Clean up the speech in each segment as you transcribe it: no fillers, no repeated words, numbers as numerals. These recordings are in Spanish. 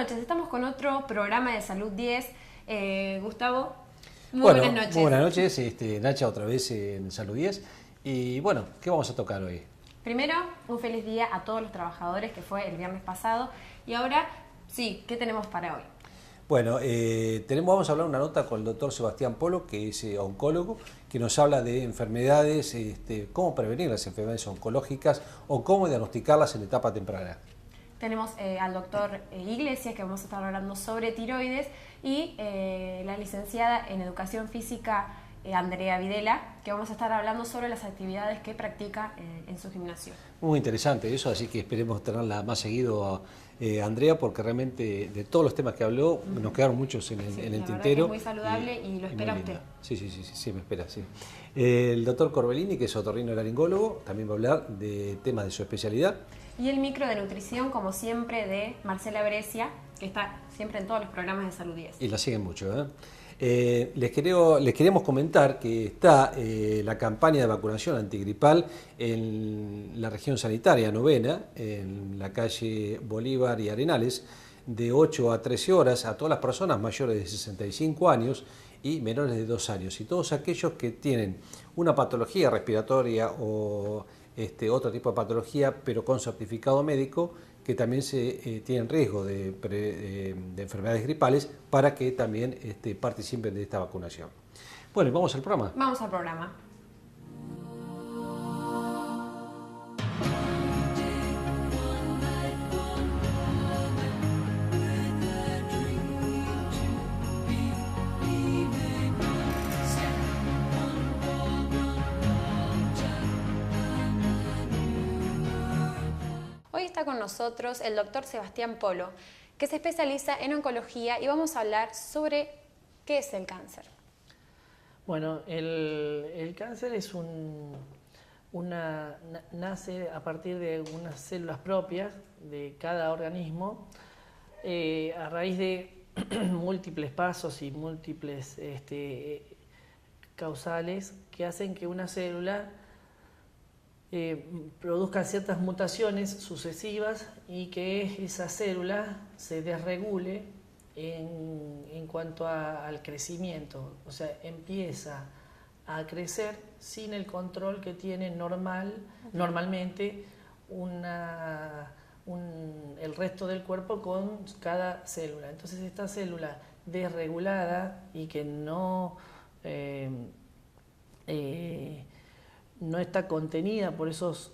noches, estamos con otro programa de Salud 10. Gustavo, Bueno, buenas noches. Muy buenas noches, Nacha otra vez en Salud 10. Y bueno, ¿qué vamos a tocar hoy? Primero, un feliz día a todos los trabajadores, que fue el viernes pasado. Y ahora, sí, ¿qué tenemos para hoy? Bueno, vamos a hablar una nota con el doctor Sebastián Polo, que es oncólogo, que nos habla de enfermedades, cómo prevenir las enfermedades oncológicas o cómo diagnosticarlas en etapa temprana. Tenemos al doctor Iglesias, que vamos a estar hablando sobre tiroides, y la licenciada en Educación Física, Andrea Videla, que vamos a estar hablando sobre las actividades que practica en su gimnasio. Muy interesante eso, así que esperemos tenerla más seguido, Andrea, porque realmente de todos los temas que habló nos quedaron muchos en el tintero. Es muy saludable y lo espera usted. Sí, me espera, sí. El doctor Corbellini, que es otorrinolaringólogo, también va a hablar de temas de su especialidad. Y el micro de nutrición, como siempre, de Marcela Brescia, que está siempre en todos los programas de Salud 10. Y la siguen mucho, les queremos comentar que está la campaña de vacunación antigripal en la región sanitaria novena, en la calle Bolívar y Arenales, de 8 a 13 horas a todas las personas mayores de 65 años y menores de 2 años. Y todos aquellos que tienen una patología respiratoria o otro tipo de patología, pero con certificado médico, que también tienen riesgo de enfermedades gripales, para que también participen de esta vacunación. Bueno, vamos al programa. Vamos al programa. Hoy está con nosotros el doctor Sebastián Polo, que se especializa en oncología, y vamos a hablar sobre qué es el cáncer. Bueno, el cáncer es nace a partir de unas células propias de cada organismo, a raíz de múltiples pasos y múltiples causales que hacen que una célula produzcan ciertas mutaciones sucesivas y que esa célula se desregule en cuanto al crecimiento. O sea, empieza a crecer sin el control que tiene normalmente el resto del cuerpo con cada célula. Entonces esta célula desregulada y que no está contenida por esos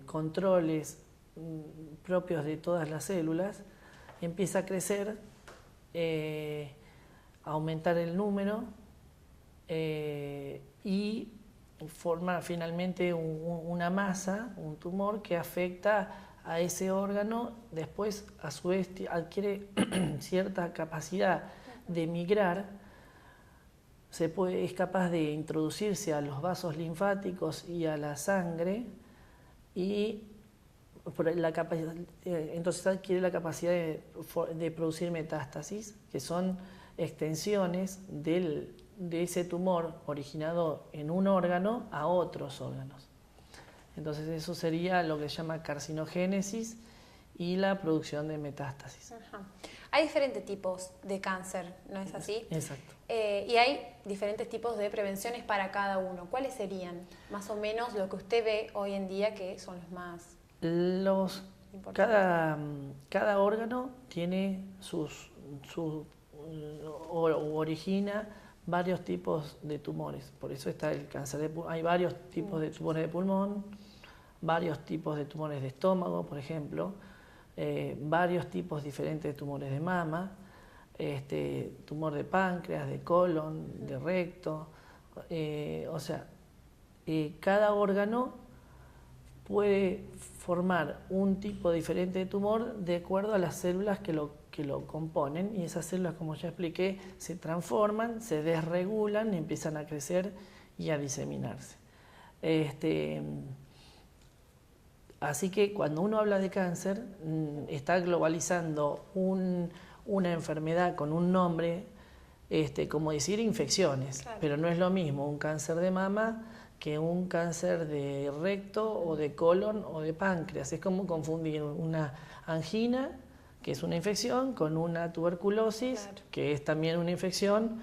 controles propios de todas las células, empieza a crecer, a aumentar el número y forma finalmente una masa, un tumor que afecta a ese órgano. Después, a su vez, adquiere cierta capacidad de migrar. Es capaz de introducirse a los vasos linfáticos y a la sangre, y entonces adquiere la capacidad de producir metástasis, que son extensiones de ese tumor originado en un órgano a otros órganos. Entonces eso sería lo que se llama carcinogénesis y la producción de metástasis. Ajá. Hay diferentes tipos de cáncer, ¿no es así? Exacto. Y hay diferentes tipos de prevenciones para cada uno. ¿Cuáles serían más o menos lo que usted ve hoy en día que son los más importantes? Cada órgano tiene origina varios tipos de tumores. Por eso está el cáncer de pulmón. Hay varios tipos de tumores de pulmón, varios tipos de tumores de estómago, por ejemplo, varios tipos diferentes de tumores de mama, tumor de páncreas, de colon, de recto. Cada órgano puede formar un tipo diferente de tumor de acuerdo a las células que lo componen, y esas células, como ya expliqué, se transforman, se desregulan, empiezan a crecer y a diseminarse. Así que cuando uno habla de cáncer, está globalizando una enfermedad con un nombre, como decir infecciones, claro. Pero no es lo mismo un cáncer de mama que un cáncer de recto o de colon o de páncreas. Es como confundir una angina, que es una infección, con una tuberculosis, claro, que es también una infección,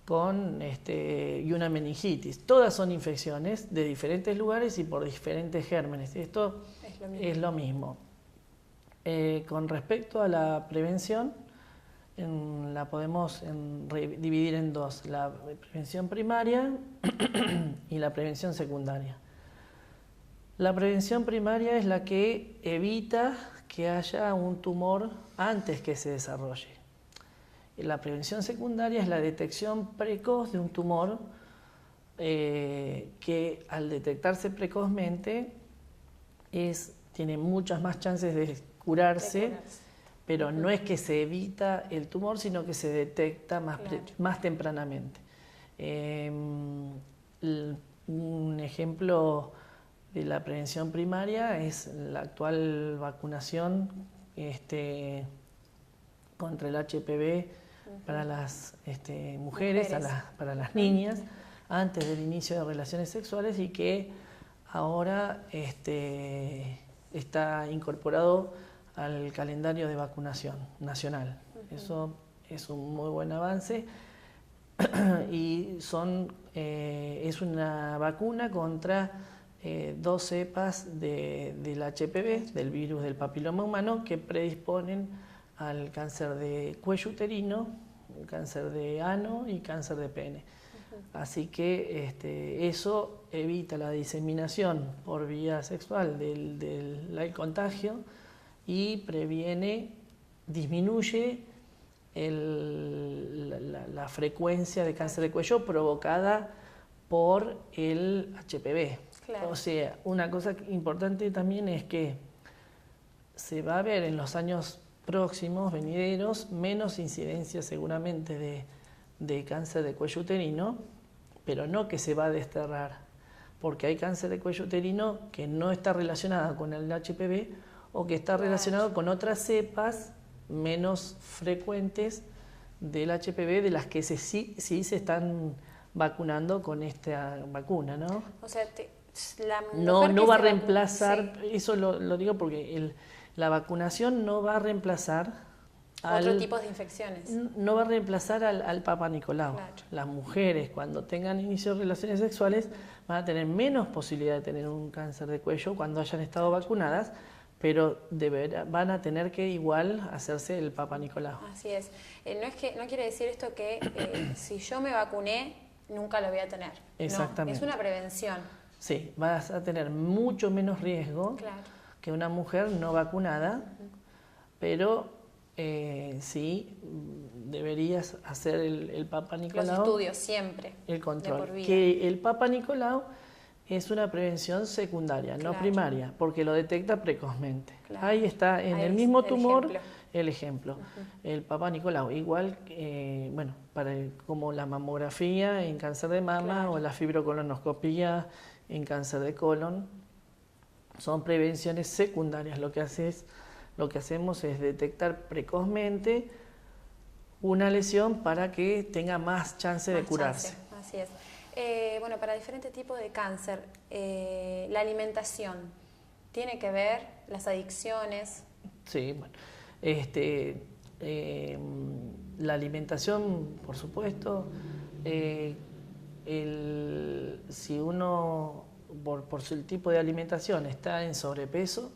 y una meningitis. Todas son infecciones de diferentes lugares y por diferentes gérmenes. Esto es lo mismo. Con respecto a la prevención, la podemos dividir en dos: la prevención primaria y la prevención secundaria. La prevención primaria es la que evita que haya un tumor antes que se desarrolle. La prevención secundaria es la detección precoz de un tumor que al detectarse precozmente tiene muchas más chances de curarse, pero no es que se evita el tumor, sino que se detecta más tempranamente. Un ejemplo de la prevención primaria es la actual vacunación contra el HPV para las mujeres, para las niñas, antes del inicio de relaciones sexuales, y que ahora está incorporado al calendario de vacunación nacional. Eso es un muy buen avance y es una vacuna contra 2 cepas del HPV, del virus del papiloma humano, que predisponen al cáncer de cuello uterino, cáncer de ano y cáncer de pene. Así que eso evita la diseminación por vía sexual del contagio y disminuye la frecuencia de cáncer de cuello provocada por el HPV. Claro. O sea, una cosa importante también es que se va a ver en los años próximos, venideros, menos incidencia seguramente de cáncer de cuello uterino, pero no que se va a desterrar, porque hay cáncer de cuello uterino que no está relacionado con el HPV o que está relacionado con otras cepas menos frecuentes del HPV, de las que sí se están vacunando con esta vacuna, ¿no? O sea, no va a reemplazar, sí. Eso lo digo porque la vacunación no va a reemplazar otro tipo de infecciones. No va a reemplazar al Papa Nicolau. Claro. Las mujeres, cuando tengan inicio de relaciones sexuales, van a tener menos posibilidad de tener un cáncer de cuello cuando hayan estado vacunadas, pero van a tener que igual hacerse el Papa Nicolau. Así es. No quiere decir esto que si yo me vacuné, nunca lo voy a tener. Exactamente. No, es una prevención. Sí, vas a tener mucho menos riesgo, claro, que una mujer no vacunada, pero sí deberías hacer el Papa Nicolau. Los estudios siempre. El control. Que el Papa Nicolau es una prevención secundaria, claro, no primaria, porque lo detecta precozmente. Claro. Ahí está, en el mismo tumor, el ejemplo. El Papa Nicolau, igual, como la mamografía en cáncer de mama, claro, o la fibrocolonoscopía en cáncer de colon, son prevenciones secundarias. Lo que hacemos es detectar precozmente una lesión para que tenga más chance de curarse. Así es. Para diferentes tipos de cáncer, la alimentación, ¿tiene que ver? ¿Las adicciones? Sí, bueno. La alimentación, por supuesto, si uno, por el tipo de alimentación, está en sobrepeso,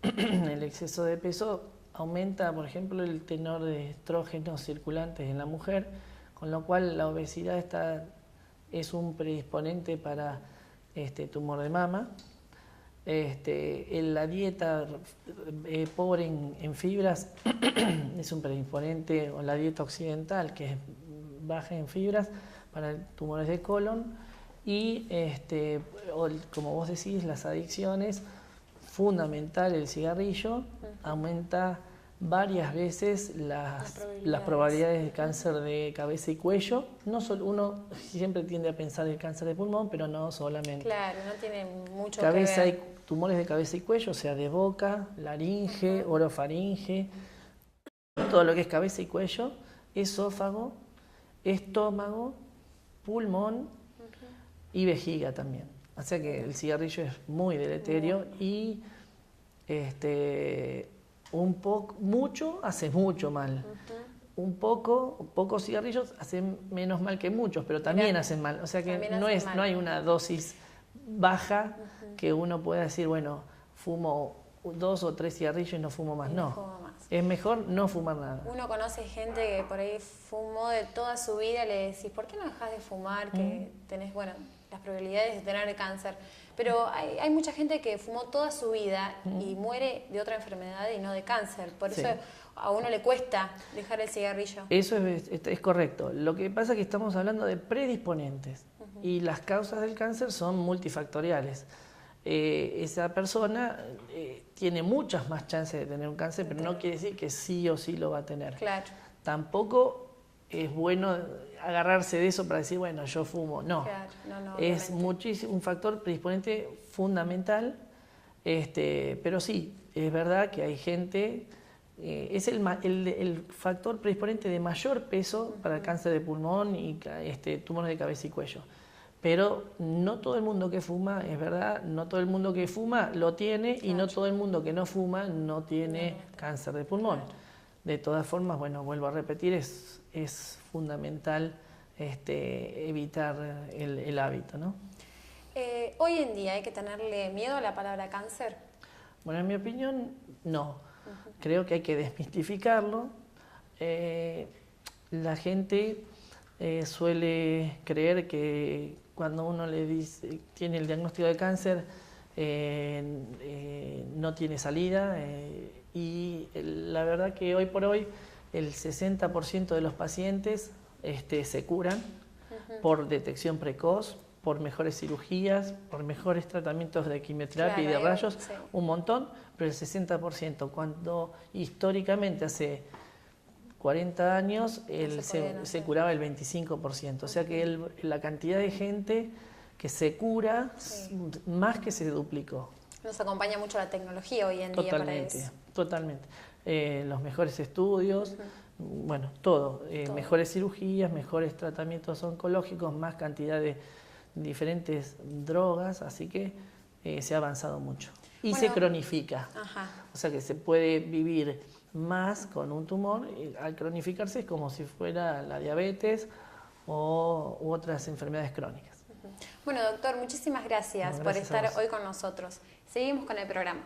el exceso de peso aumenta, por ejemplo, el tenor de estrógenos circulantes en la mujer, con lo cual la obesidad es un predisponente para tumor de mama. La dieta pobre en fibras es un predisponente, o la dieta occidental, que es baja en fibras, para tumores de colon. Y como vos decís, las adicciones, fundamental el cigarrillo, aumenta varias veces las probabilidades de cáncer de cabeza y cuello. No solo, uno siempre tiende a pensar en el cáncer de pulmón, pero no solamente. Claro, no tiene mucho cabeza que ver. Hay tumores de cabeza y cuello, o sea, de boca, laringe, orofaringe, todo lo que es cabeza y cuello, esófago, estómago, pulmón, y vejiga también. O sea que el cigarrillo es muy deleterio y mucho hace mucho mal. Pocos cigarrillos hacen menos mal que muchos, pero también hacen mal. O sea que no hay una dosis baja que uno pueda decir, bueno, fumo 2 o 3 cigarrillos y no fumo más. No, es mejor no fumar nada. Uno conoce gente que por ahí fumó de toda su vida y le decís, ¿por qué no dejas de fumar? Que tenés, bueno, las probabilidades de tener cáncer. Pero hay mucha gente que fumó toda su vida y muere de otra enfermedad y no de cáncer. Por eso a uno le cuesta dejar el cigarrillo. Eso es correcto. Lo que pasa es que estamos hablando de predisponentes y las causas del cáncer son multifactoriales. Esa persona tiene muchas más chances de tener un cáncer, pero no quiere decir que sí o sí lo va a tener. Claro. Tampoco es bueno agarrarse de eso para decir, bueno, yo fumo. No, claro, no es un factor predisponente fundamental, pero sí, es verdad que hay gente, es el factor predisponente de mayor peso para el cáncer de pulmón y tumores de cabeza y cuello. Pero no todo el mundo que fuma, es verdad, no todo el mundo que fuma lo tiene y no todo el mundo que no fuma no tiene cáncer de pulmón. Claro. De todas formas, bueno, vuelvo a repetir, es fundamental evitar el hábito, ¿no? Hoy en día hay que tenerle miedo a la palabra cáncer. Bueno, en mi opinión, no. Creo que hay que desmistificarlo. La gente suele creer que cuando uno le dice tiene el diagnóstico de cáncer no tiene salida y la verdad que hoy por hoy el 60% de los pacientes se curan por detección precoz, por mejores cirugías, por mejores tratamientos de quimioterapia y de rayos, un montón, pero el 60%, cuando históricamente hace 40 años se curaba el 25%, o sea que la cantidad de gente que se cura más que se duplicó. Nos acompaña mucho la tecnología hoy en día para eso. Totalmente. Los mejores estudios, bueno, todo. Mejores cirugías, mejores tratamientos oncológicos, más cantidad de diferentes drogas, así que se ha avanzado mucho. Y se cronifica. O sea que se puede vivir más con un tumor, al cronificarse es como si fuera la diabetes u otras enfermedades crónicas. Bueno, doctor, muchísimas gracias por estar hoy con nosotros. Seguimos con el programa.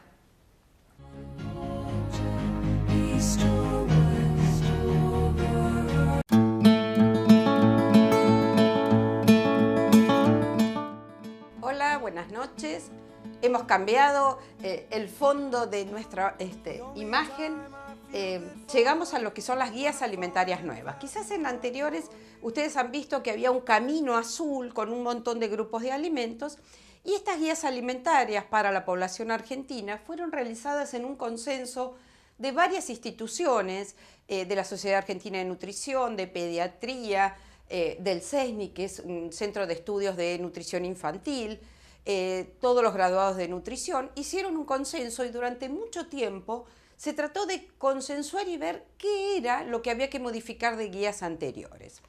Hola, buenas noches. Hemos cambiado el fondo de nuestra imagen. Llegamos a lo que son las guías alimentarias nuevas. Quizás en anteriores ustedes han visto que había un camino azul con un montón de grupos de alimentos y estas guías alimentarias para la población argentina fueron realizadas en un consenso de varias instituciones, de la Sociedad Argentina de Nutrición, de Pediatría, del CESNI, que es un centro de estudios de nutrición infantil. Todos los graduados de nutrición hicieron un consenso y durante mucho tiempo se trató de consensuar y ver qué era lo que había que modificar de guías anteriores.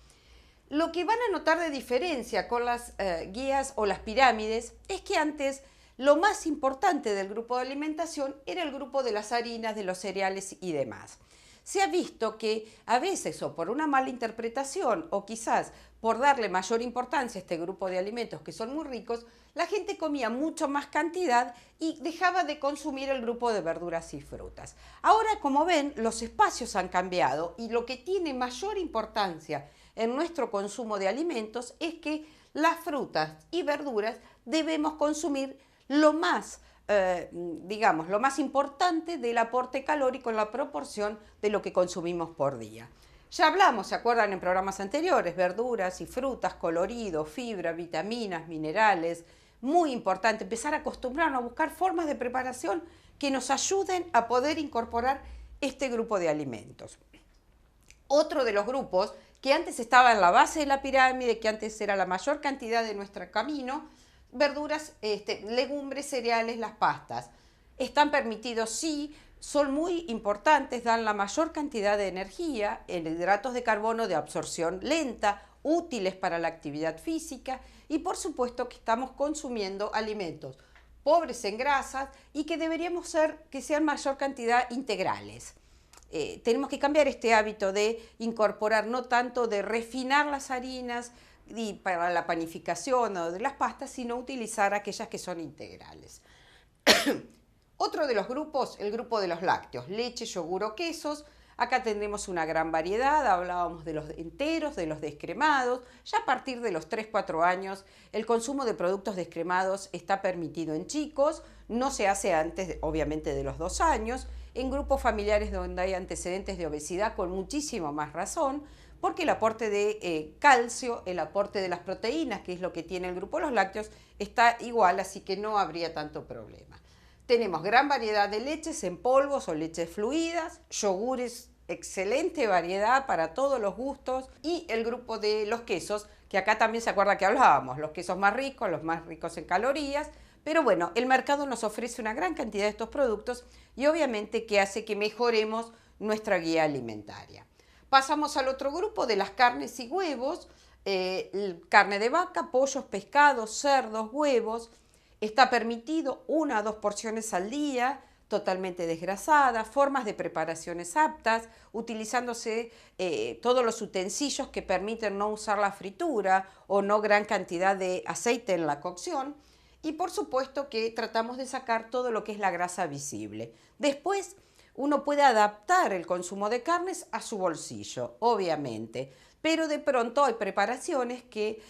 Lo que van a notar de diferencia con las guías o las pirámides es que antes lo más importante del grupo de alimentación era el grupo de las harinas, de los cereales y demás. Se ha visto que a veces o por una mala interpretación o quizás por darle mayor importancia a este grupo de alimentos que son muy ricos, la gente comía mucho más cantidad y dejaba de consumir el grupo de verduras y frutas. Ahora, como ven, los espacios han cambiado y lo que tiene mayor importancia en nuestro consumo de alimentos es que las frutas y verduras debemos consumir lo más lo más importante del aporte calórico en la proporción de lo que consumimos por día. Ya hablamos, ¿se acuerdan en programas anteriores? Verduras y frutas, colorido, fibra, vitaminas, minerales. Muy importante empezar a acostumbrarnos a buscar formas de preparación que nos ayuden a poder incorporar este grupo de alimentos. Otro de los grupos que antes estaba en la base de la pirámide, que antes era la mayor cantidad de nuestro camino, verduras, legumbres, cereales, las pastas. Están permitidos, sí, son muy importantes, dan la mayor cantidad de energía, en hidratos de carbono de absorción lenta, útiles para la actividad física y por supuesto que estamos consumiendo alimentos pobres en grasas y que deberíamos que sean mayor cantidad integrales. Tenemos que cambiar este hábito de incorporar, no tanto de refinar las harinas y para la panificación o de las pastas, sino utilizar aquellas que son integrales. Otro de los grupos, el grupo de los lácteos, leche, yogur o quesos. Acá tendremos una gran variedad, hablábamos de los enteros, de los descremados. Ya a partir de los 3-4 años el consumo de productos descremados está permitido en chicos, no se hace antes, obviamente, de los 2 años, en grupos familiares donde hay antecedentes de obesidad con muchísimo más razón, porque el aporte de calcio, el aporte de las proteínas, que es lo que tiene el grupo de los lácteos, está igual, así que no habría tanto problema. Tenemos gran variedad de leches en polvos o leches fluidas, yogures, excelente variedad para todos los gustos, y el grupo de los quesos, que acá también se acuerda que hablábamos, los quesos más ricos, los más ricos en calorías, pero bueno, el mercado nos ofrece una gran cantidad de estos productos y obviamente que hace que mejoremos nuestra guía alimentaria. Pasamos al otro grupo de las carnes y huevos, carne de vaca, pollos, pescados, cerdos, huevos. Está permitido 1 a 2 porciones al día, totalmente desgrasadas, formas de preparaciones aptas, utilizándose todos los utensilios que permiten no usar la fritura o no gran cantidad de aceite en la cocción. Y por supuesto que tratamos de sacar todo lo que es la grasa visible. Después uno puede adaptar el consumo de carnes a su bolsillo, obviamente. Pero de pronto hay preparaciones que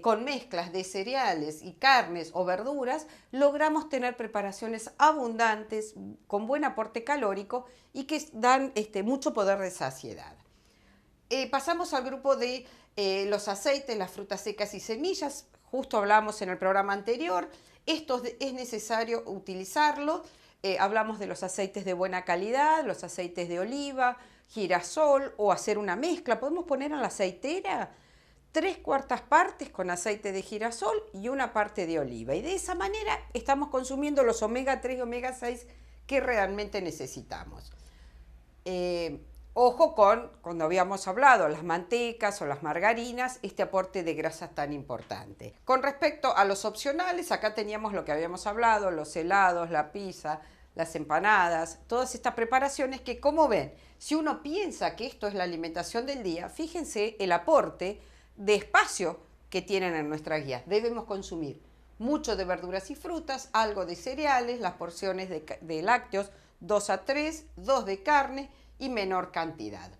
con mezclas de cereales y carnes o verduras logramos tener preparaciones abundantes, con buen aporte calórico y que dan mucho poder de saciedad. Pasamos al grupo de los aceites, las frutas secas y semillas. Justo hablamos en el programa anterior, esto es necesario utilizarlo. Hablamos de los aceites de buena calidad, los aceites de oliva, girasol o hacer una mezcla. Podemos poner en la aceitera 3/4 partes con aceite de girasol y 1 parte de oliva. Y de esa manera estamos consumiendo los omega 3 y omega 6 que realmente necesitamos. Ojo con, cuando habíamos hablado, las mantecas o las margarinas, este aporte de grasas tan importante. Con respecto a los opcionales, acá teníamos lo que habíamos hablado, los helados, la pizza, las empanadas, todas estas preparaciones que, como ven, si uno piensa que esto es la alimentación del día, fíjense el aporte de espacio que tienen en nuestras guías. Debemos consumir mucho de verduras y frutas, algo de cereales, las porciones de lácteos 2 a 3, 2 de carne y menor cantidad.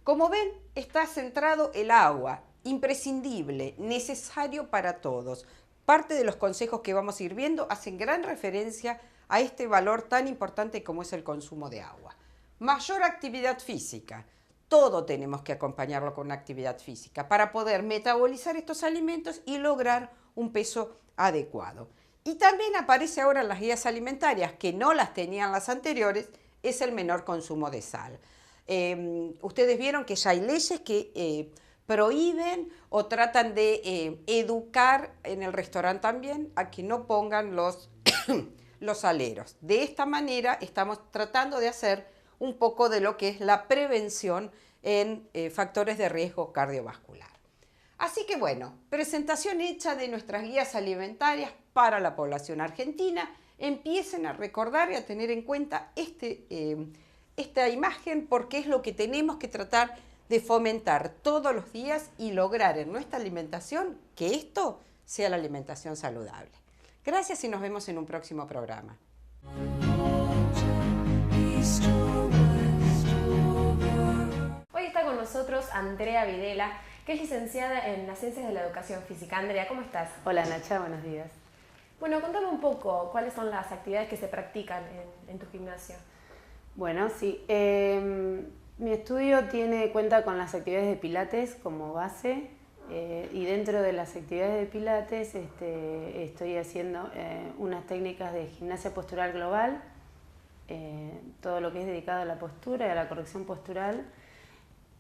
Como ven, está centrado el agua, imprescindible, necesario para todos. Parte de los consejos que vamos a ir viendo hacen gran referencia a este valor tan importante como es el consumo de agua. Mayor actividad física. Todo tenemos que acompañarlo con una actividad física para poder metabolizar estos alimentos y lograr un peso adecuado. Y también aparece ahora en las guías alimentarias, que no las tenían las anteriores, es el menor consumo de sal. Ustedes vieron que ya hay leyes que prohíben o tratan de educar en el restaurante también a que no pongan los saleros. De esta manera estamos tratando de hacer un poco de lo que es la prevención en factores de riesgo cardiovascular. Así que bueno, presentación hecha de nuestras guías alimentarias para la población argentina. Empiecen a recordar y a tener en cuenta esta imagen, porque es lo que tenemos que tratar de fomentar todos los días y lograr en nuestra alimentación que esto sea la alimentación saludable. Gracias y nos vemos en un próximo programa. Hoy está con nosotros Andrea Videla, que es licenciada en las Ciencias de la Educación Física. Andrea, ¿cómo estás? Hola Nacha, buenos días. Bueno, contame un poco cuáles son las actividades que se practican en tu gimnasio. Bueno, sí. Mi estudio cuenta con las actividades de Pilates como base y dentro de las actividades de Pilates estoy haciendo unas técnicas de gimnasia postural global, todo lo que es dedicado a la postura y a la corrección postural.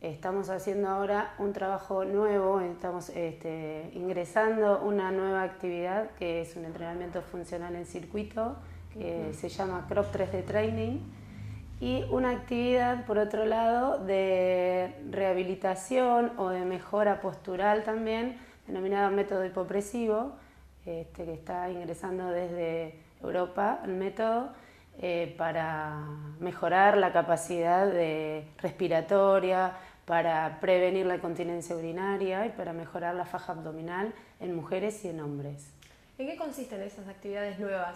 Estamos haciendo ahora un trabajo nuevo, estamos ingresando una nueva actividad que es un entrenamiento funcional en circuito que se llama Crop 3D Training y una actividad, por otro lado, de rehabilitación o de mejora postural también, denominada método hipopresivo, que está ingresando desde Europa el método, para mejorar la capacidad respiratoria, para prevenir la incontinencia urinaria y para mejorar la faja abdominal en mujeres y en hombres. ¿En qué consisten esas actividades nuevas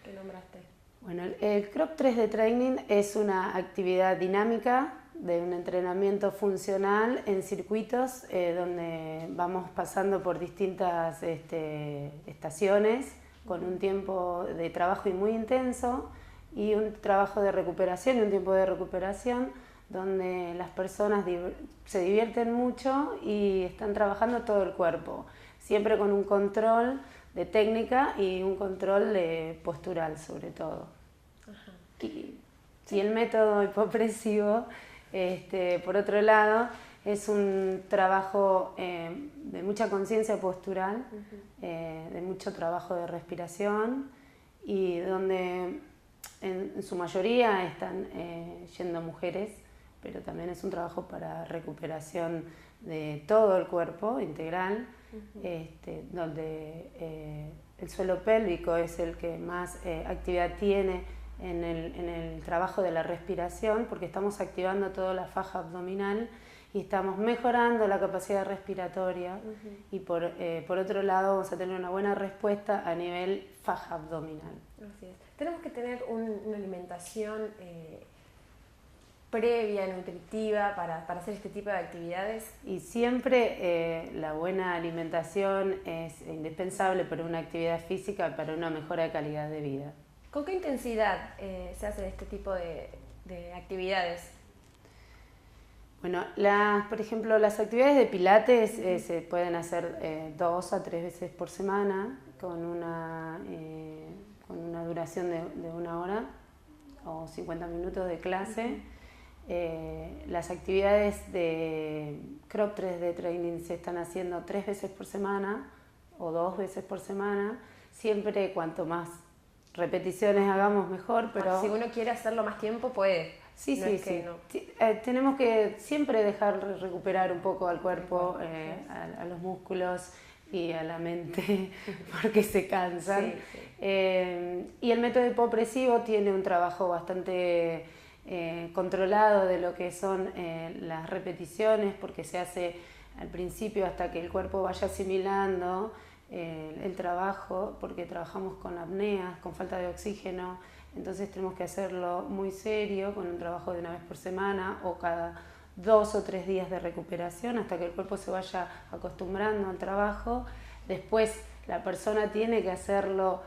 que nombraste? Bueno, el Crop 3D Training es una actividad dinámica de un entrenamiento funcional en circuitos donde vamos pasando por distintas estaciones con un tiempo de trabajo muy intenso y un trabajo de recuperación y un tiempo de recuperación donde las personas se divierten mucho y están trabajando todo el cuerpo, siempre con un control de técnica y un control postural sobre todo. Y el método hipopresivo, por otro lado, es un trabajo de mucha conciencia postural, de mucho trabajo de respiración y donde en su mayoría están yendo mujeres, pero también es un trabajo para recuperación de todo el cuerpo integral, donde el suelo pélvico es el que más actividad tiene en el trabajo de la respiración, porque estamos activando toda la faja abdominal y estamos mejorando la capacidad respiratoria y por otro lado vamos a tener una buena respuesta a nivel faja abdominal. Así es. Tenemos que tener una alimentación previa, nutritiva, para hacer este tipo de actividades. Y siempre la buena alimentación es indispensable para una actividad física y para una mejora de calidad de vida. ¿Con qué intensidad se hacen este tipo de actividades? Bueno, por ejemplo, las actividades de pilates se pueden hacer 2 a 3 veces por semana con una duración de 1 hora o 50 minutos de clase. Las actividades de Crop 3D Training se están haciendo 3 veces por semana o 2 veces por semana, siempre cuanto más repeticiones hagamos mejor, pero si uno quiere hacerlo más tiempo puede. Sí, no sí, es sí. que no. Tenemos que siempre dejar recuperar un poco al cuerpo, a los músculos y a la mente, porque se cansan. Sí. Y el método hipopresivo tiene un trabajo bastante controlado de lo que son las repeticiones, porque se hace al principio hasta que el cuerpo vaya asimilando el trabajo, porque trabajamos con apneas, con falta de oxígeno, entonces tenemos que hacerlo muy serio, con un trabajo de 1 vez por semana o cada 2 o 3 días de recuperación hasta que el cuerpo se vaya acostumbrando al trabajo. Después la persona tiene que hacerlo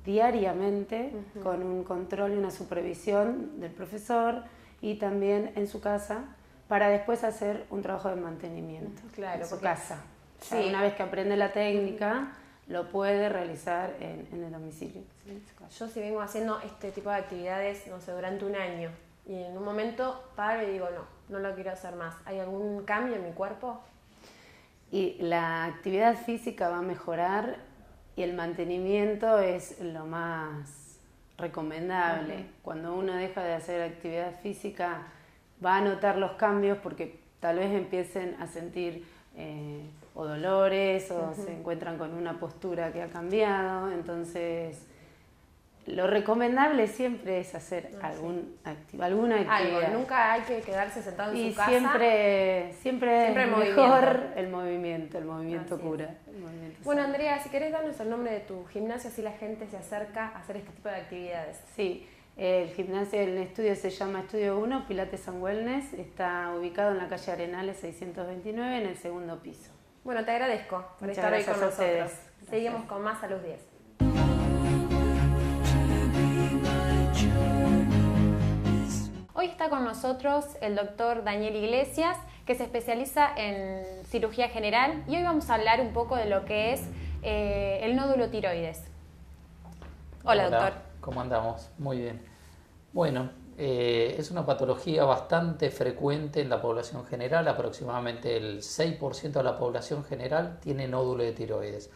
diariamente con un control y una supervisión del profesor y también en su casa para después hacer un trabajo de mantenimiento en su casa. Sí. Una vez que aprende la técnica, lo puede realizar en el domicilio. Yo si vengo haciendo este tipo de actividades, no sé, durante 1 año y en un momento paro y digo no lo quiero hacer más, ¿hay algún cambio en mi cuerpo? Y la actividad física va a mejorar y el mantenimiento es lo más recomendable. Cuando uno deja de hacer actividad física va a notar los cambios porque tal vez empiecen a sentir o dolores o se encuentran con una postura que ha cambiado, entonces lo recomendable siempre es hacer alguna actividad. Nunca hay que quedarse sentado en su casa. Siempre es mejor el movimiento cura. Bueno, Andrea, si querés darnos el nombre de tu gimnasio, así la gente se acerca a hacer este tipo de actividades. Sí, el gimnasio del estudio se llama Estudio 1, Pilates and Wellness, está ubicado en la calle Arenales 629 en el 2º piso. Bueno, te agradezco por Muchas estar hoy gracias con a nosotros. ustedes. Seguimos con más a los 10. Hoy está con nosotros el doctor Daniel Iglesias, que se especializa en cirugía general, y hoy vamos a hablar un poco de lo que es el nódulo tiroides. Hola, doctor. ¿Cómo andamos? Muy bien. Bueno, es una patología bastante frecuente en la población general, aproximadamente el 6% de la población general tiene nódulo de tiroides.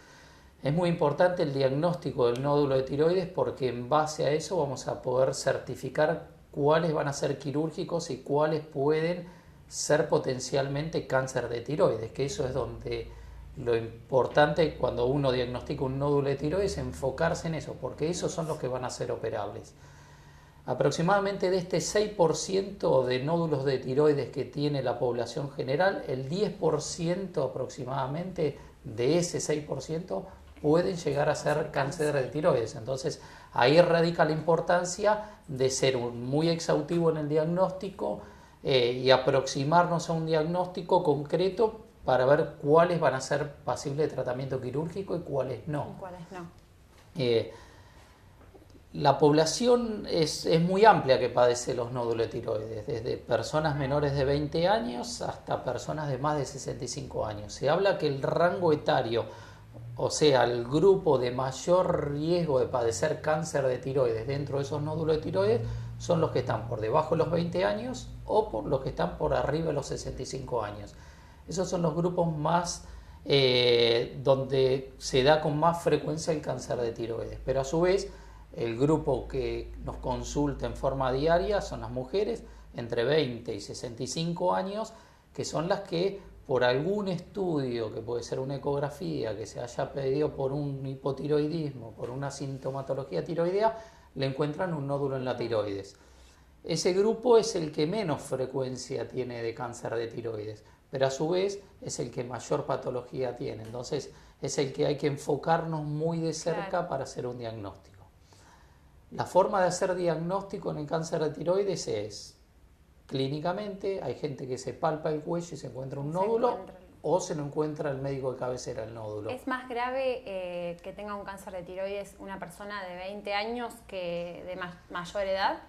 Es muy importante el diagnóstico del nódulo de tiroides porque en base a eso vamos a poder certificar cuáles van a ser quirúrgicos y cuáles pueden ser potencialmente cáncer de tiroides, que eso es donde lo importante cuando uno diagnostica un nódulo de tiroides es enfocarse en eso, porque esos son los que van a ser operables. Aproximadamente de este 6% de nódulos de tiroides que tiene la población general, el 10% aproximadamente de ese 6% pueden llegar a ser cáncer de tiroides. Entonces ahí radica la importancia de ser muy exhaustivo en el diagnóstico y aproximarnos a un diagnóstico concreto para ver cuáles van a ser pasibles de tratamiento quirúrgico y cuáles no. La población es muy amplia que padece los nódulos de tiroides, desde personas menores de 20 años hasta personas de más de 65 años. Se habla que el rango etario, o sea, el grupo de mayor riesgo de padecer cáncer de tiroides dentro de esos nódulos de tiroides son los que están por debajo de los 20 años o por los que están por arriba de los 65 años. Esos son los grupos más donde se da con más frecuencia el cáncer de tiroides, pero a su vez el grupo que nos consulta en forma diaria son las mujeres entre 20 y 65 años, que son las que por algún estudio, que puede ser una ecografía, que se haya pedido por un hipotiroidismo, por una sintomatología tiroidea, le encuentran un nódulo en la tiroides. Ese grupo es el que menos frecuencia tiene de cáncer de tiroides, pero a su vez es el que mayor patología tiene. Entonces es el que hay que enfocarnos muy de cerca para hacer un diagnóstico. La forma de hacer diagnóstico en el cáncer de tiroides es clínicamente, hay gente que se palpa el cuello y se encuentra un nódulo o se lo encuentra el médico de cabecera el nódulo. ¿Es más grave que tenga un cáncer de tiroides una persona de 20 años que de mayor edad?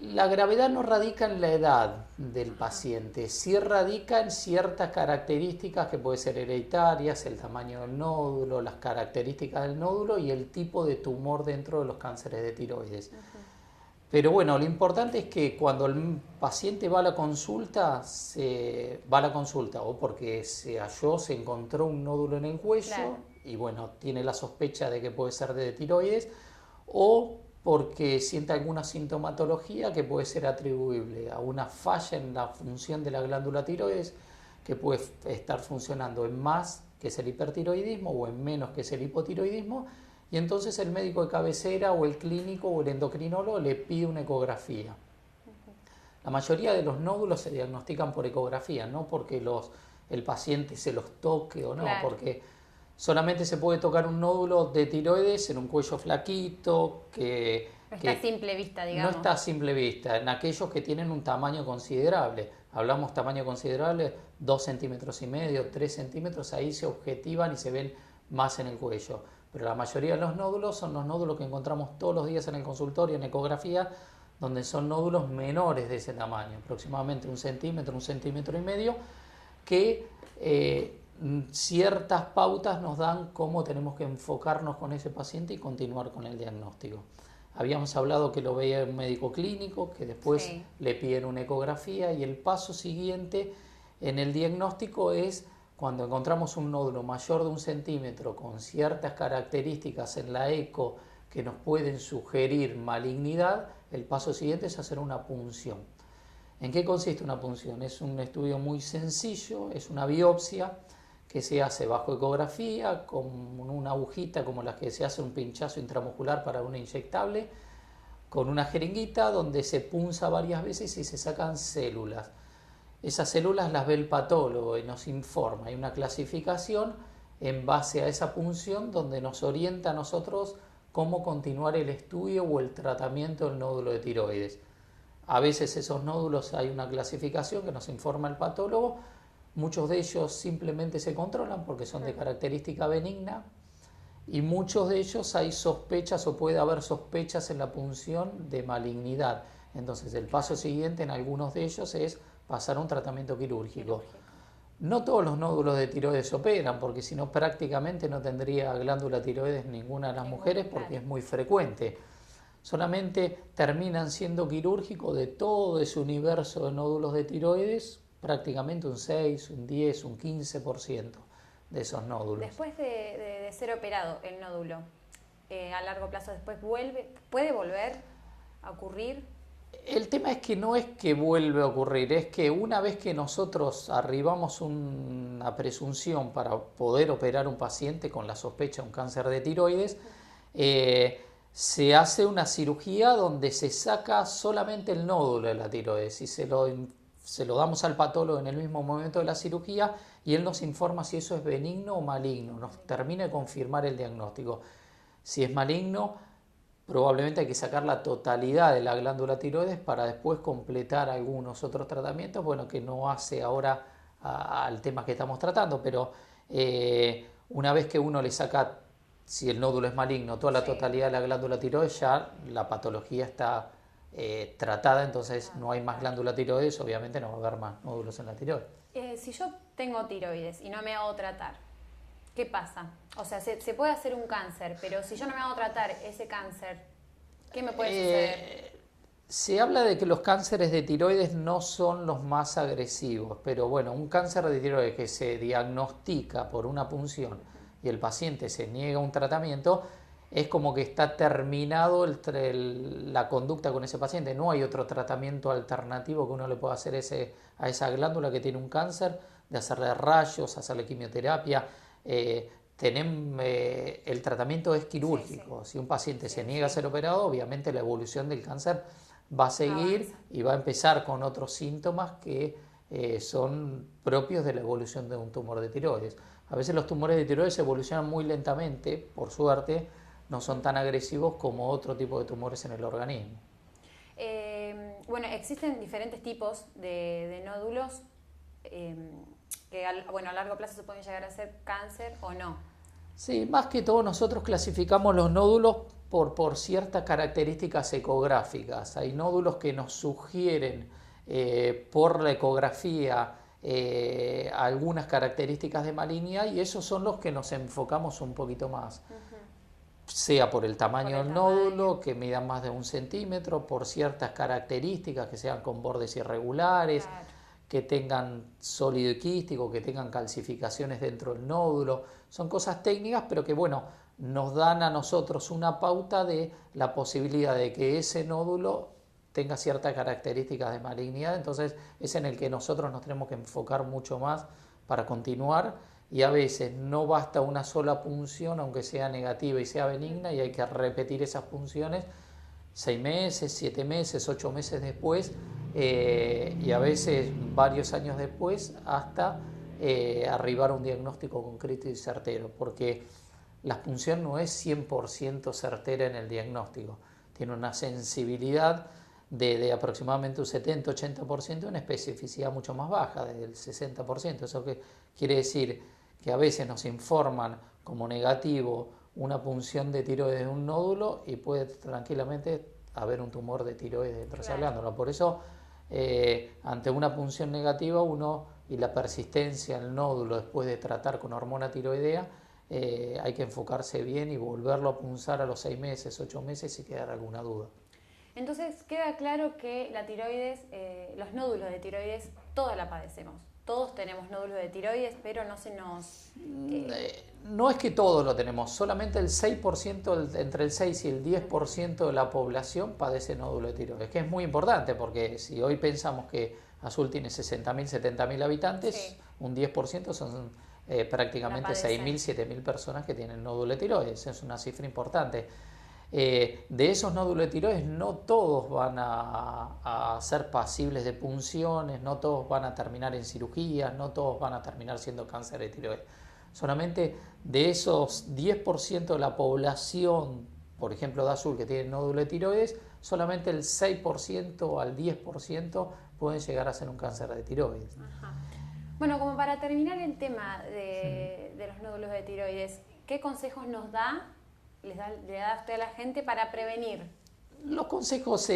La gravedad no radica en la edad del paciente, sí radica en ciertas características que pueden ser hereditarias, el tamaño del nódulo, las características del nódulo y el tipo de tumor dentro de los cánceres de tiroides. Pero bueno, lo importante es que cuando el paciente va a la consulta o porque se encontró un nódulo en el cuello y bueno, tiene la sospecha de que puede ser de tiroides, o porque siente alguna sintomatología que puede ser atribuible a una falla en la función de la glándula tiroides, que puede estar funcionando en más, que es el hipertiroidismo, o en menos, que es el hipotiroidismo, y entonces el médico de cabecera o el clínico o el endocrinólogo le pide una ecografía. La mayoría de los nódulos se diagnostican por ecografía, no porque el paciente se los toque o no, porque solamente se puede tocar un nódulo de tiroides en un cuello flaquito, que no está a simple vista, digamos. No está a simple vista, en aquellos que tienen un tamaño considerable. Hablamos tamaño considerable, 2,5 centímetros, 3 centímetros, ahí se objetivan y se ven más en el cuello. Pero la mayoría de los nódulos son los nódulos que encontramos todos los días en el consultorio, en ecografía, donde son nódulos menores de ese tamaño, aproximadamente 1 centímetro, 1,5 centímetros, que ciertas pautas nos dan cómo tenemos que enfocarnos con ese paciente y continuar con el diagnóstico. Habíamos hablado que lo veía un médico clínico, que después le piden una ecografía, y el paso siguiente en el diagnóstico es cuando encontramos un nódulo mayor de 1 centímetro con ciertas características en la eco que nos pueden sugerir malignidad, el paso siguiente es hacer una punción. ¿En qué consiste una punción? Es un estudio muy sencillo, es una biopsia que se hace bajo ecografía con una agujita como las que se hace un pinchazo intramuscular para una inyectable, con una jeringuita donde se punza varias veces y se sacan células. Esas células las ve el patólogo y nos informa. Hay una clasificación en base a esa punción donde nos orienta a nosotros cómo continuar el estudio o el tratamiento del nódulo de tiroides. A veces esos nódulos hay una clasificación que nos informa el patólogo. Muchos de ellos simplemente se controlan porque son de característica benigna, y muchos de ellos hay sospechas o puede haber sospechas en la punción de malignidad. Entonces el paso siguiente en algunos de ellos es pasar a un tratamiento quirúrgico. No todos los nódulos de tiroides se operan, porque si no prácticamente no tendría glándula tiroides ninguna de las mujeres, porque es muy frecuente. Solamente terminan siendo quirúrgicos de todo ese universo de nódulos de tiroides, prácticamente un 6, un 10, un 15% de esos nódulos. Después de ser operado el nódulo, a largo plazo después puede volver a ocurrir. El tema es que no es que vuelve a ocurrir, es que una vez que nosotros arribamos una presunción para poder operar un paciente con la sospecha de un cáncer de tiroides, se hace una cirugía donde se saca solamente el nódulo de la tiroides y se lo damos al patólogo en el mismo momento de la cirugía y él nos informa si eso es benigno o maligno, nos termina de confirmar el diagnóstico. Si es maligno, probablemente hay que sacar la totalidad de la glándula tiroides para después completar algunos otros tratamientos, bueno, que no hace ahora al tema que estamos tratando, pero una vez que uno le saca, si el nódulo es maligno, toda la totalidad de la glándula tiroides, ya la patología está tratada, entonces no hay más glándula tiroides, obviamente no va a haber más nódulos en la tiroides. Si yo tengo tiroides y no me hago tratar, ¿qué pasa? O sea, se puede hacer un cáncer, pero si yo no me hago tratar ese cáncer, ¿qué me puede suceder? Se habla de que los cánceres de tiroides no son los más agresivos, pero bueno, un cáncer de tiroides que se diagnostica por una punción y el paciente se niega un tratamiento, es como que está terminado la conducta con ese paciente. No hay otro tratamiento alternativo que uno le pueda hacer a esa glándula que tiene un cáncer, de hacerle rayos, hacerle quimioterapia. El tratamiento es quirúrgico. Si un paciente se niega a ser operado, obviamente la evolución del cáncer va a seguir y va a empezar con otros síntomas que son propios de la evolución de un tumor de tiroides. A veces los tumores de tiroides evolucionan muy lentamente, por suerte, no son tan agresivos como otro tipo de tumores en el organismo. Bueno, existen diferentes tipos de nódulos que a largo plazo se pueden llegar a ser cáncer o no. Sí, más que todo nosotros clasificamos los nódulos por ciertas características ecográficas. Hay nódulos que nos sugieren por la ecografía algunas características de malignidad y esos son los que nos enfocamos un poquito más. Sea por el tamaño del nódulo, que mida más de 1 centímetro, por ciertas características que sean con bordes irregulares, que tengan sólido y quístico, que tengan calcificaciones dentro del nódulo. Son cosas técnicas, pero que bueno, nos dan a nosotros una pauta de la posibilidad de que ese nódulo tenga ciertas características de malignidad. Entonces es en el que nosotros nos tenemos que enfocar mucho más para continuar. Y a veces no basta una sola punción, aunque sea negativa y sea benigna, y hay que repetir esas punciones 6 meses, 7 meses, 8 meses después, y a veces varios años después, hasta arribar a un diagnóstico concreto y certero, porque la punción no es 100% certera en el diagnóstico, tiene una sensibilidad de aproximadamente un 70-80%, una especificidad mucho más baja, del 60%. Eso que quiere decir que a veces nos informan como negativo una punción de tiroides de un nódulo y puede tranquilamente haber un tumor de tiroides dentro de esa glándula. Por eso, ante una punción negativa y la persistencia en el nódulo después de tratar con hormona tiroidea, hay que enfocarse bien y volverlo a punzar a los 6 meses, 8 meses si queda alguna duda. Entonces queda claro que la tiroides, los nódulos de tiroides, todos la padecemos. Todos tenemos nódulos de tiroides, pero no se nos... No es que todos lo tenemos, solamente el 6%, entre el 6 y el 10% de la población padece nódulo de tiroides, que es muy importante porque si hoy pensamos que Azul tiene 60.000, 70.000 habitantes, un 10% son prácticamente 6.000, 7.000 personas que tienen nódulo de tiroides, es una cifra importante. De esos nódulos de tiroides no todos van a ser pasibles de punciones, no todos van a terminar en cirugías, no todos van a terminar siendo cáncer de tiroides. Solamente de esos 10% de la población, por ejemplo de Azul, que tiene nódulo de tiroides, solamente el 6% al 10% pueden llegar a ser un cáncer de tiroides. Ajá. Bueno, como para terminar el tema de los nódulos de tiroides, ¿qué consejos nos da? ¿Le da usted a la gente para prevenir? Los consejos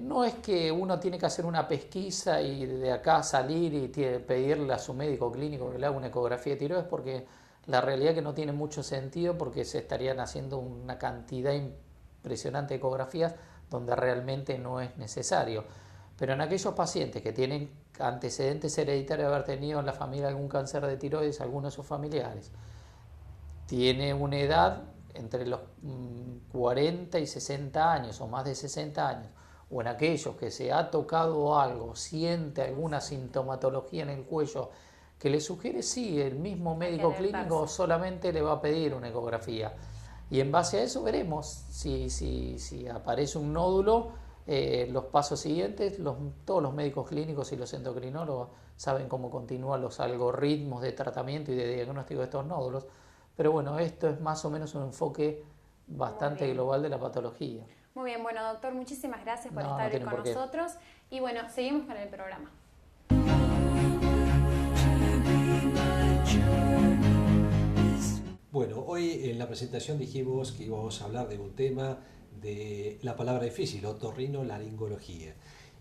no es que uno tiene que hacer una pesquisa y de acá salir y pedirle a su médico clínico que le haga una ecografía de tiroides, porque la realidad es que no tiene mucho sentido porque se estarían haciendo una cantidad impresionante de ecografías donde realmente no es necesario. Pero en aquellos pacientes que tienen antecedentes hereditarios de haber tenido en la familia algún cáncer de tiroides, algunos de sus familiares, tiene una edad entre los 40 y 60 años o más de 60 años, o en aquellos que se ha tocado algo, siente alguna sintomatología en el cuello que le sugiere, sí, el mismo médico clínico solamente le va a pedir una ecografía. Y en base a eso veremos si aparece un nódulo. Los pasos siguientes, todos los médicos clínicos y los endocrinólogos saben cómo continúan los algoritmos de tratamiento y de diagnóstico de estos nódulos. Pero bueno, esto es más o menos un enfoque bastante global de la patología. Muy bien, bueno, doctor, muchísimas gracias por estar hoy con nosotros. Y bueno, seguimos con el programa. Bueno, hoy en la presentación dijimos que íbamos a hablar de un tema de la palabra difícil, otorrinolaringología.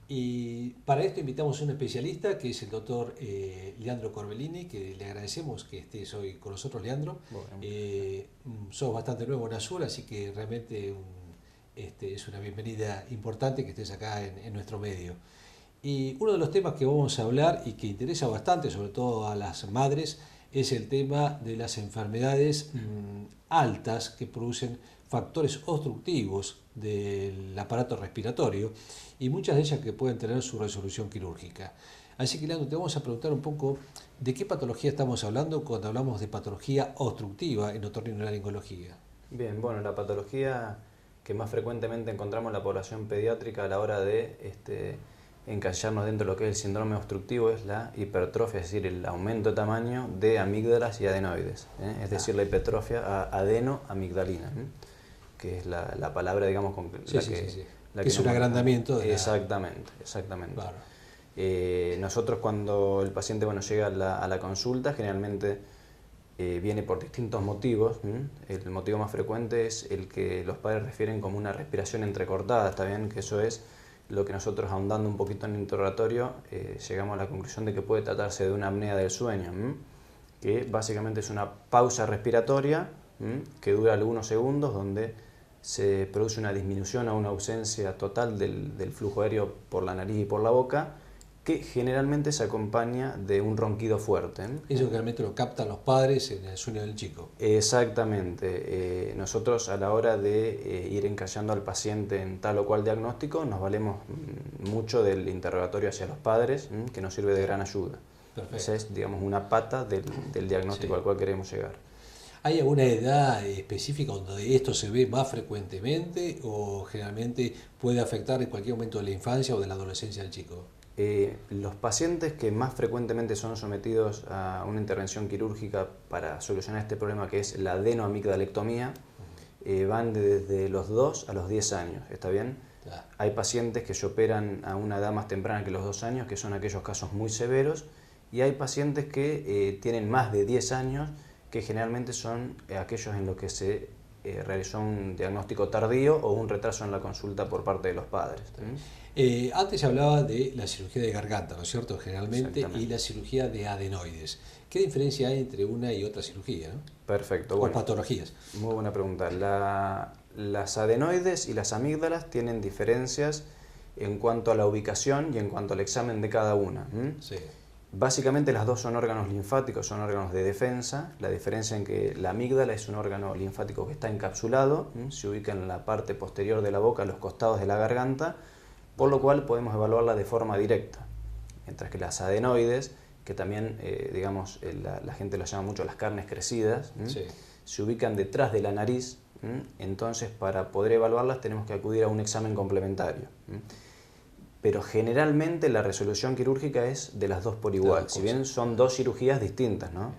Y para esto invitamos a un especialista que es el doctor Leandro Corbellini, que le agradecemos que estés hoy con nosotros, Leandro. Bueno. Sos bastante nuevo en Azul, así que realmente es una bienvenida importante que estés acá en nuestro medio. Y uno de los temas que vamos a hablar y que interesa bastante, sobre todo a las madres, es el tema de las enfermedades altas que producen factores obstructivos del aparato respiratorio y muchas de ellas que pueden tener su resolución quirúrgica. Así que, Leandro, te vamos a preguntar un poco de qué patología estamos hablando cuando hablamos de patología obstructiva en otorrinolaringología. Bien, bueno, la patología que más frecuentemente encontramos en la población pediátrica a la hora de encasillarnos dentro de lo que es el síndrome obstructivo es la hipertrofia, es decir, el aumento de tamaño de amígdalas y adenoides, es decir, la hipertrofia adenoamigdalina, que es la palabra, digamos, con que es un agrandamiento. Exactamente. Claro. Nosotros cuando el paciente llega a la consulta, generalmente viene por distintos motivos. El motivo más frecuente es el que los padres refieren como una respiración entrecortada, ¿está bien? Que eso es lo que nosotros, ahondando un poquito en el interrogatorio, llegamos a la conclusión de que puede tratarse de una apnea del sueño, que básicamente es una pausa respiratoria que dura algunos segundos, donde se produce una disminución o una ausencia total del flujo aéreo por la nariz y por la boca, que generalmente se acompaña de un ronquido fuerte. Eso generalmente lo captan los padres en el sueño del chico. Exactamente. Nosotros, a la hora de ir encasillando al paciente en tal o cual diagnóstico, nos valemos mucho del interrogatorio hacia los padres, que nos sirve de gran ayuda. Perfecto. Esa es, digamos, una pata del diagnóstico al cual queremos llegar. ¿Hay alguna edad específica donde esto se ve más frecuentemente o generalmente puede afectar en cualquier momento de la infancia o de la adolescencia del chico? Los pacientes que más frecuentemente son sometidos a una intervención quirúrgica para solucionar este problema, que es la adenoamigdalectomía, van desde los 2 a los 10 años, ¿está bien? Claro. Hay pacientes que se operan a una edad más temprana que los 2 años, que son aquellos casos muy severos, y hay pacientes que tienen más de 10 años, que generalmente son aquellos en los que se realizó un diagnóstico tardío o un retraso en la consulta por parte de los padres. Antes se hablaba de la cirugía de garganta, ¿no es cierto?, generalmente, y la cirugía de adenoides. ¿Qué diferencia hay entre una y otra cirugía, ¿no? Perfecto. O patologías. Muy buena pregunta. Las adenoides y las amígdalas tienen diferencias en cuanto a la ubicación y en cuanto al examen de cada una. Sí. Básicamente las dos son órganos linfáticos, son órganos de defensa. La diferencia en que la amígdala es un órgano linfático que está encapsulado, se ubica en la parte posterior de la boca, a los costados de la garganta, por lo cual podemos evaluarla de forma directa. Mientras que las adenoides, que también la gente lo llama mucho las carnes crecidas, se ubican detrás de la nariz, entonces para poder evaluarlas tenemos que acudir a un examen complementario. Pero generalmente la resolución quirúrgica es de las dos por igual, si bien son dos cirugías distintas, ¿no?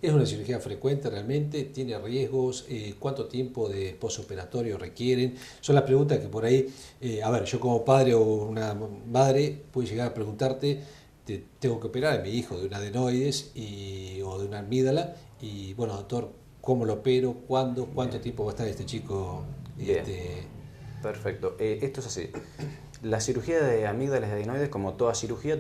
¿Es una cirugía frecuente realmente? ¿Tiene riesgos? ¿Cuánto tiempo de posoperatorio requieren? Son las preguntas que por ahí, yo como padre o una madre puedo llegar a preguntarte, tengo que operar a mi hijo de un adenoides o de una amígdala, y bueno, doctor, ¿cómo lo opero? ¿Cuándo? ¿Cuánto tiempo va a estar este chico? Perfecto, esto es así. La cirugía de amígdalas y adenoides, como toda cirugía,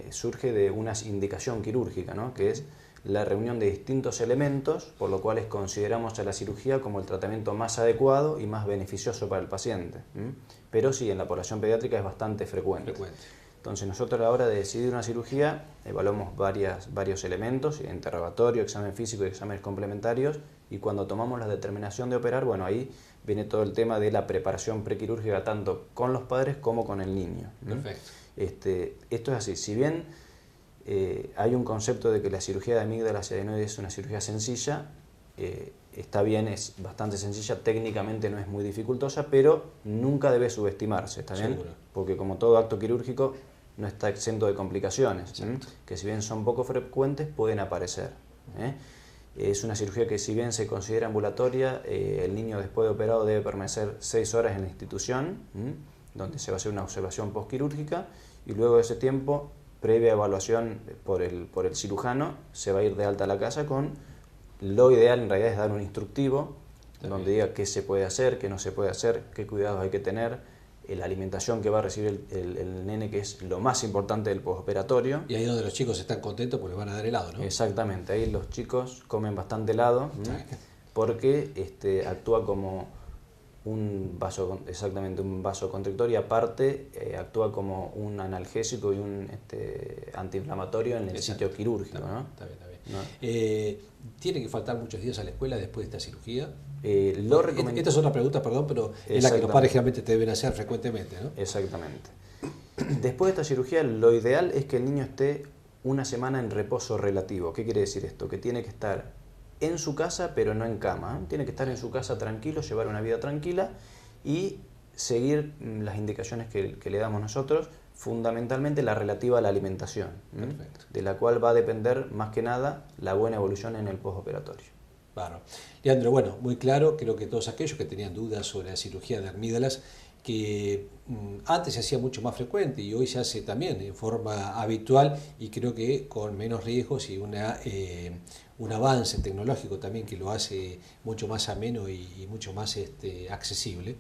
surge de una indicación quirúrgica, ¿no? Que es la reunión de distintos elementos, por lo cual consideramos a la cirugía como el tratamiento más adecuado y más beneficioso para el paciente. Pero sí, en la población pediátrica es bastante frecuente. Entonces nosotros a la hora de decidir una cirugía evaluamos varios elementos, interrogatorio, examen físico y exámenes complementarios, y cuando tomamos la determinación de operar, bueno, ahí viene todo el tema de la preparación prequirúrgica tanto con los padres como con el niño. Perfecto. Esto es así, si bien hay un concepto de que la cirugía de amígdalas y adenoides es una cirugía sencilla, está bien, es bastante sencilla, técnicamente no es muy dificultosa, pero nunca debe subestimarse, ¿está bien? Seguro. Porque como todo acto quirúrgico no está exento de complicaciones, que si bien son poco frecuentes pueden aparecer. Es una cirugía que si bien se considera ambulatoria, el niño después de operado debe permanecer 6 horas en la institución, donde se va a hacer una observación postquirúrgica, y luego de ese tiempo, previa evaluación por el cirujano, se va a ir de alta a la casa con... Lo ideal en realidad es dar un instructivo donde diga qué se puede hacer, qué no se puede hacer, qué cuidados hay que tener, la alimentación que va a recibir el nene, que es lo más importante del postoperatorio. Y ahí es donde los chicos están contentos porque les van a dar helado, ¿no? Exactamente, ahí los chicos comen bastante helado porque actúa como un vasoconstrictor y aparte actúa como un analgésico y un antiinflamatorio en el sitio quirúrgico. Está bien, ¿no? está bien, está bien. No. ¿Tiene que faltar muchos días a la escuela después de esta cirugía? Esta es otra pregunta, perdón, pero es la que los padres generalmente te deben hacer frecuentemente, ¿no? Exactamente. Después de esta cirugía, lo ideal es que el niño esté una semana en reposo relativo. ¿Qué quiere decir esto? Que tiene que estar en su casa, pero no en cama. Tiene que estar en su casa tranquilo, llevar una vida tranquila y seguir las indicaciones que le damos nosotros, fundamentalmente la relativa a la alimentación, de la cual va a depender más que nada la buena evolución en el postoperatorio. Claro. Leandro, bueno, muy claro, creo que todos aquellos que tenían dudas sobre la cirugía de amígdalas, que antes se hacía mucho más frecuente y hoy se hace también en forma habitual y creo que con menos riesgos y un avance tecnológico también que lo hace mucho más ameno y mucho más accesible.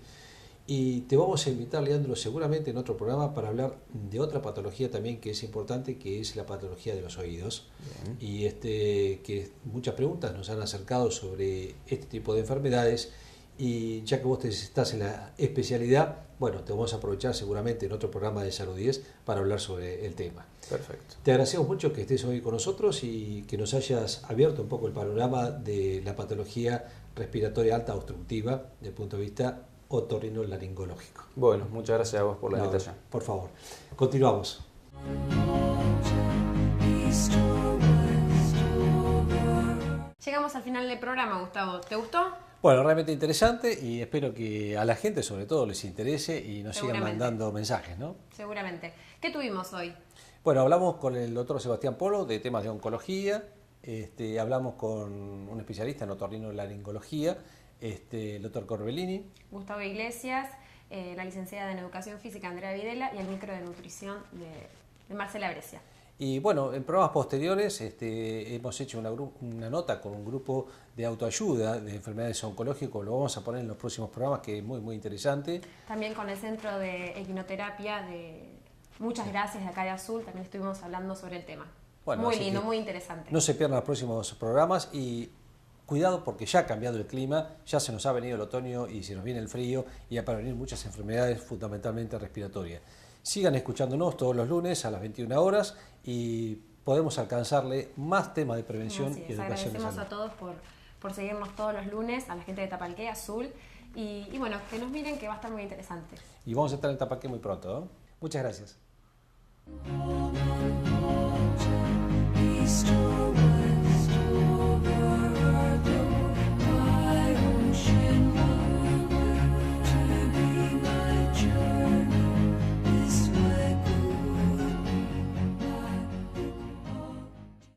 Y te vamos a invitar, Leandro, seguramente en otro programa para hablar de otra patología también que es importante, que es la patología de los oídos. Bien. Y que muchas preguntas nos han acercado sobre este tipo de enfermedades. Y ya que vos estás en la especialidad, bueno, te vamos a aprovechar seguramente en otro programa de Salud 10 para hablar sobre el tema. Perfecto. Te agradecemos mucho que estés hoy con nosotros y que nos hayas abierto un poco el panorama de la patología respiratoria alta obstructiva desde el punto de vista otorrinolaringológico. Bueno, muchas gracias a vos por la invitación. Por favor. Continuamos. Llegamos al final del programa, Gustavo. ¿Te gustó? Bueno, realmente interesante y espero que a la gente sobre todo les interese y nos sigan mandando mensajes, ¿no? Seguramente. ¿Qué tuvimos hoy? Bueno, hablamos con el doctor Sebastián Polo de temas de oncología, hablamos con un especialista en otorrinolaringología, el doctor Corbellini. Gustavo Iglesias, la licenciada en Educación Física Andrea Videla y el micro de nutrición de Marcela Brescia. Y bueno, en programas posteriores hemos hecho una nota con un grupo de autoayuda de enfermedades oncológicas, lo vamos a poner en los próximos programas, que es muy, muy interesante. También con el Centro de Equinoterapia Muchas Gracias de acá de Azul, también estuvimos hablando sobre el tema. Bueno, muy lindo, muy interesante. No se pierdan los próximos programas y cuidado porque ya ha cambiado el clima, ya se nos ha venido el otoño y se nos viene el frío y van a venir muchas enfermedades fundamentalmente respiratorias. Sigan escuchándonos todos los lunes a las 21 horas y podemos alcanzarle más temas de prevención y educación. Agradecemos a todos por seguirnos todos los lunes, a la gente de Tapalqué, Azul, y bueno, que nos miren que va a estar muy interesante. Y vamos a estar en Tapalqué muy pronto, ¿no? Muchas gracias.